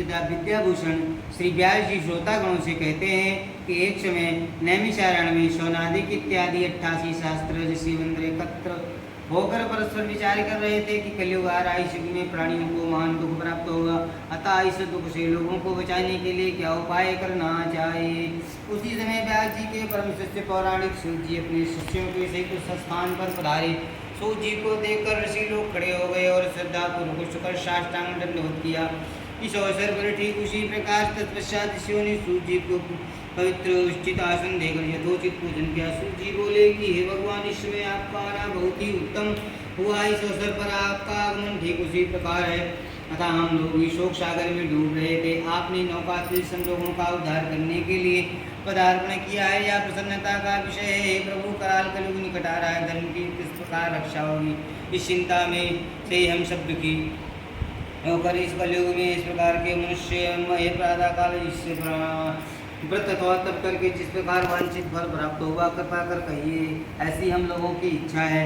विद्याभूषण श्री व्यास जी श्रोतागणों से कहते हैं कि एक समय नैमिषारण्य में शौनादिक इत्यादि 88 शास्त्र ऋषि वंद्र एकत्र होकर परस्पर विचार कर रहे थे कि कलयुग आ रहा है, इस युग में प्राणियों को महान दुख प्राप्त होगा, अतः इस दुख से लोगों को बचाने के लिए क्या उपाय करना चाहिए। उसी समय व्यास जी के परम शिष्य पौराणिक सूत जी अपने शिष्यों के सहित उस स्थान पर पधारे। सूत जी को देखकर ऋषि लोग खड़े हो गए और श्रद्धापूर्वक झुककर साष्टांग दंडवत किया। इस अवसर पर ठीक उसी प्रकार तत्पश्चात ऋषियों ने सूत जी को पवित्र उचित आसन देकर यथोचित पूजन किया। सूत जी बोले कि हे भगवान, इस समय आपका आना बहुत ही उत्तम हुआ। इस अवसर पर आपका आगमन ठीक उसी प्रकार है। अतः हम लोग भी शोक सागर में डूब रहे थे, आपने नौका से संजोगों का उद्धार करने के लिए पदार्पण किया है। यह प्रसन्नता का विषय है। हे प्रभु, कराल कलयुग निकट आ रहा है, धर्म की किस प्रकार रक्षा होगी, इस चिंता में से हम सब दुखी होकर इस कलयुग में इस प्रकार के मनुष्य प्रातः काल इससे व्रत अथवा तप करके जिस प्रकार वांछित फल प्राप्त होगा, कृपा कर कहिए, ऐसी हम लोगों की इच्छा है।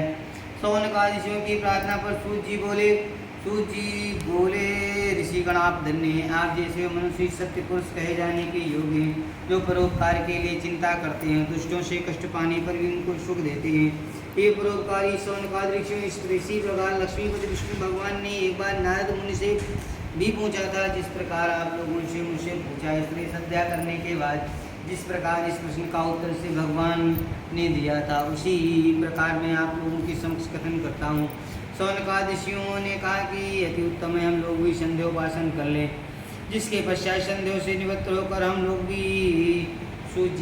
सौनकादिशियों की प्रार्थना पर सूत जी बोले ऋषिगण, आप धन्य हैं, आप जैसे मनुष्य सत्य पुरुष कहे जाने के योग्य हैं, जो परोपकार के लिए चिंता करते हैं, दुष्टों से कष्ट पाने पर भी उनको सुख देते हैं। ये परोपकारी सौनकादि ऋषि प्रकार लक्ष्मीपति विष्णु भगवान ने एक बार नारद मुनि से भी पूछा था, जिस प्रकार आप लोगों से मुझसे पूछा। इसलिए संध्या करने के बाद जिस प्रकार इस प्रश्न का उत्तर से भगवान ने दिया था, उसी प्रकार मैं आप लोगों के समक्ष कथन करता हूँ। सौनकादिशियों ने कहा कि अति उत्तम है, हम लोग भी संध्योपासन कर लें। जिसके पश्चात संध्यों से निवृत्त होकर हम लोग भी सूत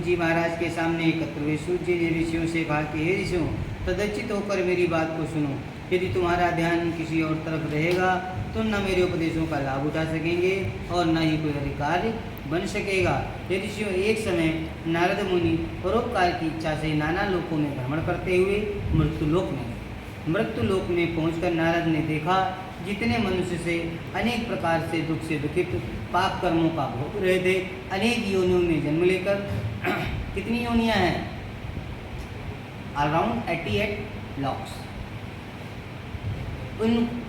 जी महाराज के सामने एकत्र हुए। सूत जी ने ऋषियों से कहा कि हे ऋषियों, तदचित होकर मेरी बात को सुनो। यदि तुम्हारा ध्यान किसी और तरफ रहेगा तो न मेरे उपदेशों का लाभ उठा सकेंगे और न ही कोई अधिकारी बन सकेगा। यदि ऋषियों, एक समय नारद मुनि परोपकार की इच्छा से नाना लोकों में भ्रमण करते हुए मृत्युलोक में पहुंचकर नारद ने देखा, जितने मनुष्य से अनेक प्रकार से दुख से दुखित पाप कर्मों का भोग रहे थे, अनेक योनियों में जन्म लेकर कितनी योनियां हैं? Around 88 locks.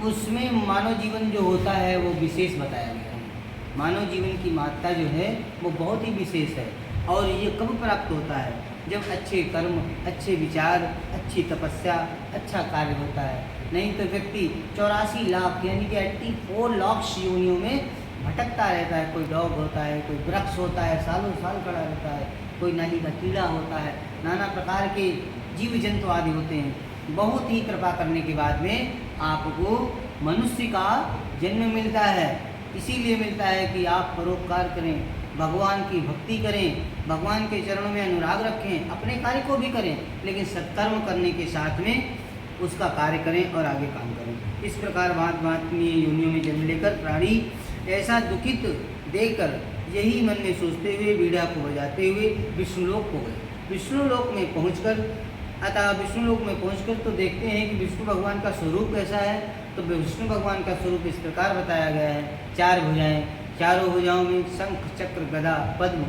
उसमें मानव जीवन जो होता है वो विशेष बताया गया है। मानव जीवन की महत्ता जो है वो बहुत ही विशेष है। और ये कब प्राप्त होता है? जब अच्छे कर्म, अच्छे विचार, अच्छी तपस्या, अच्छा कार्य होता है। नहीं तो व्यक्ति 84 लाख यानी कि 84 लाख योनियों में भटकता रहता है। कोई डॉग होता है, कोई वृक्ष होता है, सालों साल खड़ा रहता है, कोई नाली का कीड़ा होता है, नाना प्रकार के जीव जंतु आदि होते हैं। बहुत ही कृपा करने के बाद में आपको मनुष्य का जन्म मिलता है। इसीलिए मिलता है कि आप परोपकार करें, भगवान की भक्ति करें, भगवान के चरणों में अनुराग रखें, अपने कार्य को भी करें, लेकिन सत्कर्म करने के साथ में उसका कार्य करें और आगे काम करें। इस प्रकार भांत भांत में योनियों में जन्म लेकर प्राणी ऐसा दुखित देखकर यही मन में सोचते हुए बीड़ा को बजाते हुए विष्णुलोक को गए। विष्णुलोक में पहुंचकर तो देखते हैं कि विष्णु भगवान का स्वरूप कैसा है। तो विष्णु भगवान का स्वरूप इस प्रकार बताया गया है। 4 भुजाएं, चारों भुजाओं में शंख, चक्र, गदा, पद्म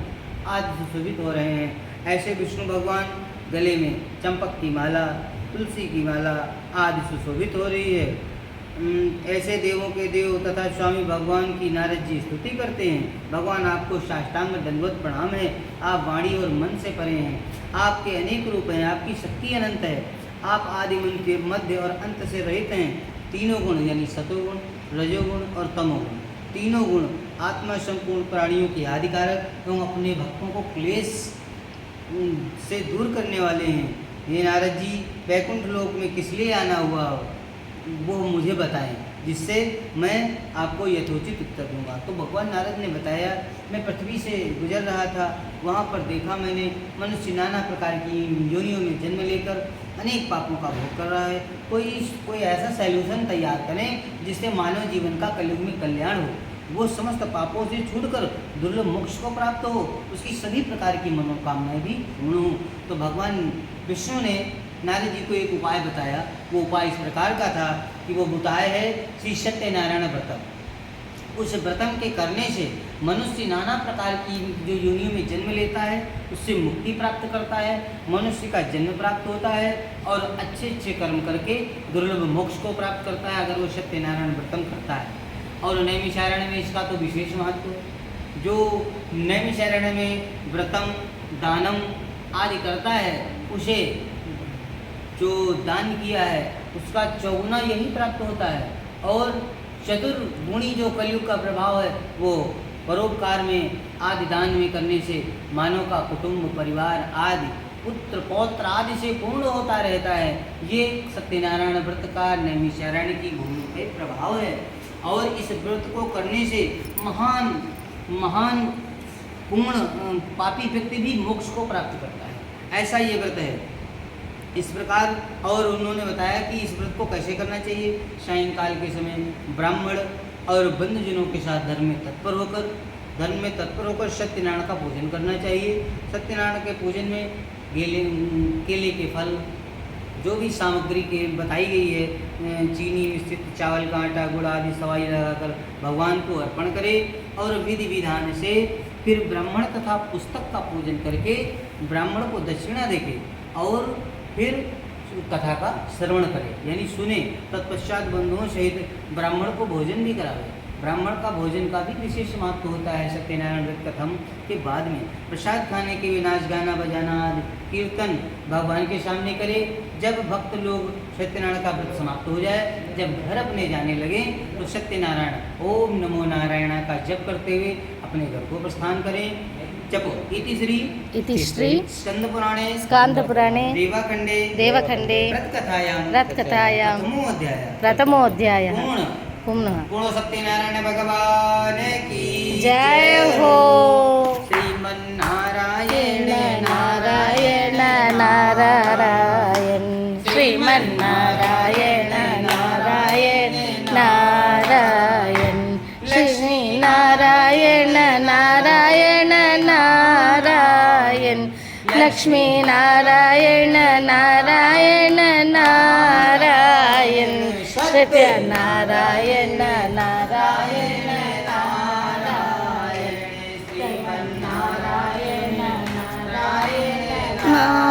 आदि सुशोभित हो रहे हैं। ऐसे विष्णु भगवान गले में चंपक की माला, तुलसी की माला आदि सुशोभित हो रही है। ऐसे देवों के देव तथा स्वामी भगवान की नारद जी स्तुति करते हैं। भगवान आपको साष्टांग दंडवत प्रणाम है। आप वाणी और मन से परे हैं। आपके अनेक रूप हैं, आपकी शक्ति अनंत है। आप आदि मध्य और अंत से रहित हैं। तीनों गुण यानी सतोगुण, रजोगुण और तमोगुण, तीनों गुण आत्मा संपूर्ण प्राणियों के आदिकारक एवं अपने भक्तों को क्लेश से दूर करने वाले हैं। हे नारद जी, वैकुंठ लोक में किस लिए आना हुआ वो मुझे बताएं, जिससे मैं आपको यथोचित उत्तर दूंगा। तो भगवान नारद ने बताया, मैं पृथ्वी से गुजर रहा था, वहाँ पर देखा मैंने मनुष्य नाना प्रकार की योनियों में जन्म लेकर अनेक पापों का भोग कर रहा है। कोई ऐसा सैल्यूशन तैयार करें जिससे मानव जीवन का कलयुग में कल्याण हो, वो समस्त पापों से छूटकर दुर्लभ मोक्ष को प्राप्त हो, उसकी सभी प्रकार की मनोकामनाएं भी पूर्ण हो। तो भगवान विष्णु ने नारद जी को एक उपाय बताया। वो उपाय इस प्रकार का था कि वो उपाय है श्री सत्यनारायण व्रतम। उस व्रतम के करने से मनुष्य नाना प्रकार की जो योनियों में जन्म लेता है उससे मुक्ति प्राप्त करता है, मनुष्य का जन्म प्राप्त होता है और अच्छे अच्छे कर्म करके दुर्लभ मोक्ष को प्राप्त करता है, अगर वो सत्यनारायण व्रतम करता है। और नैमिषारण्य में इसका तो विशेष महत्व है। जो नैमिषारण्य में व्रतम दानम आदि करता है, उसे जो दान किया है उसका चौगुना यही प्राप्त होता है। और चतुर्गुणी जो कलयुग का प्रभाव है वो परोपकार में आदि दान में करने से मानव का कुटुंब परिवार आदि पुत्र पौत्र आदि से पूर्ण होता रहता है। ये सत्यनारायण व्रत का नैमिषारण्य की भूमि पे प्रभाव है। और इस व्रत को करने से महान महान पूर्ण पापी व्यक्ति भी मोक्ष को प्राप्त करता है, ऐसा ये व्रत है। इस प्रकार और उन्होंने बताया कि इस व्रत को कैसे करना चाहिए। सायंकाल के समय ब्राह्मण और बंधुजनों के साथ धर्म में तत्पर होकर सत्यनारायण का पूजन करना चाहिए। सत्यनारायण के पूजन में केले के फल, जो भी सामग्री के बताई गई है, चीनी मिश्रित चावल का आटा गुड़ आदि सवाई लगाकर भगवान को अर्पण करें और विधि विधान से फिर ब्राह्मण तथा पुस्तक का पूजन करके ब्राह्मण को दक्षिणा देके और फिर कथा का श्रवण करें, यानी सुने। तत्पश्चात बंधुओं सहित ब्राह्मण को भोजन भी करावे। ब्राह्मण का भोजन का भी विशेष महत्व होता है। सत्यनारायण व्रत कथम के बाद में प्रसाद खाने के लिए नाच गाना बजाना आदि कीर्तन भगवान के सामने करे। जब भक्त लोग सत्यनारायण का व्रत समाप्त हो जाए, जब घर अपने जाने लगे तो सत्यनारायण ओम नमो नारायण का जप करते हुए अपने घर को प्रस्थान करें। जपो इति श्री स्कांद पुराणे देवखंडे रथकथायां प्रथमोऽध्यायः पूर्ण सत्यनारायण भगवान की जय हो। श्रीमन्नारायण नारायण नारायण श्रीमन्नारायण नारायण नारायण श्री नारायण नारायण नारायण लक्ष्मी नारायण नारायण नारायण सत्यनारायण नारायण नारायण श्रीमन्नारायण नारायण नारायण